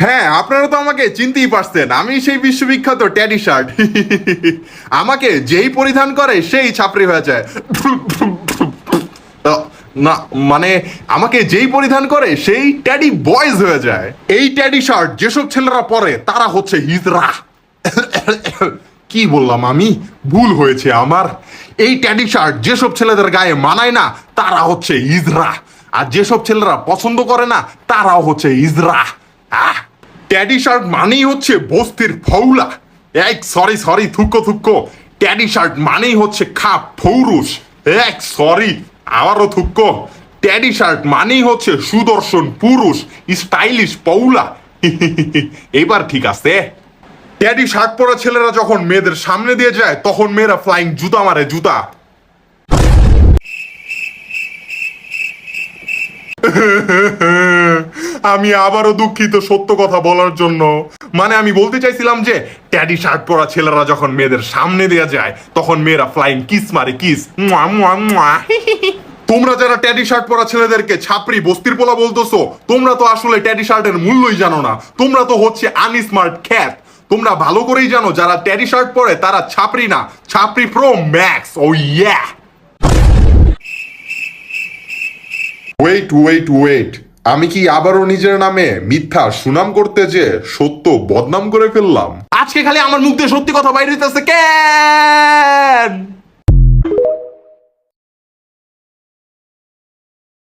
হ্যাঁ, আপনারা তো আমাকে চিনতেই পারছেন, আমি সেই বিশ্ববিখ্যাত ট্যাডি শার্ট। আমাকে যেই পরিধান করে সেই ছাপরি হয়ে যায়। না, মানে আমাকে যেই পরিধান করে সেই ট্যাডি বয়েজ হয়ে যায়। এই ট্যাডি শার্ট যেসব ছেলেরা পরে তারা হচ্ছে হিজড়া। কি বললাম আমি? ভুল হয়েছে আমার। এই ট্যাডি শার্ট যেসব ছেলেদের গায়ে মানায় না তারা হচ্ছে হিজড়া, আর যেসব ছেলেরা পছন্দ করে না তারাও হচ্ছে হিজড়া। আহ, ট্যাডি শার্ট মানেই হচ্ছে বস্তির ফৌলা। এক সরি সরি, থুক্কো থুক্কো। ট্যাডি শার্ট মানেই হচ্ছে খাপ ফৌরুষ। এক সরি, আমারও থুক্কো। ট্যাডি শার্ট মানেই হচ্ছে সুদর্শন পুরুষ, স্টাইলিশ পৌলা। এবার ঠিক আছে। ট্যাডি শার্ট পরা ছেলেরা যখন মেয়েদের সামনে দিয়ে যায় তখন মেয়েরা ফ্লাইং জুতা মারে, জুতা। আমি আবারও দুঃখিত সত্য কথা বলার জন্য। মানে আমি বলতে চাইছিলাম যে ট্যাডি শার্ট পরা ছেলেরা যখন মেয়েদের সামনে দিয়ে যায় তখন মেয়েরা ফ্লাইং কিস মারে, কিস। তোমরা যারা ট্যাডি শার্ট পরা ছেলেদেরকে ছাপরি বস্তির পোলা বলতেছো, তোমরা তো আসলে ট্যাডি শার্টের মূল্যই জানো না। তোমরা তো হচ্ছে আনস্মার্ট খ্যাত। তোমরা ভালো করেই জানো যারা ট্যাডি শার্ট পরে তারা ছাপরি না, ছাপরি প্রো ম্যাক্স। ও ইয়া। ওয়েট ওয়েট ওয়েট, আমি কি আবারও নিজের নামে মিথ্যা সুনাম করতে যে সত্য বদনাম করে ফেললাম? আজকে খালি আমার মুখ দিয়ে সত্যি কথা বাইরে হইতেছে কেন?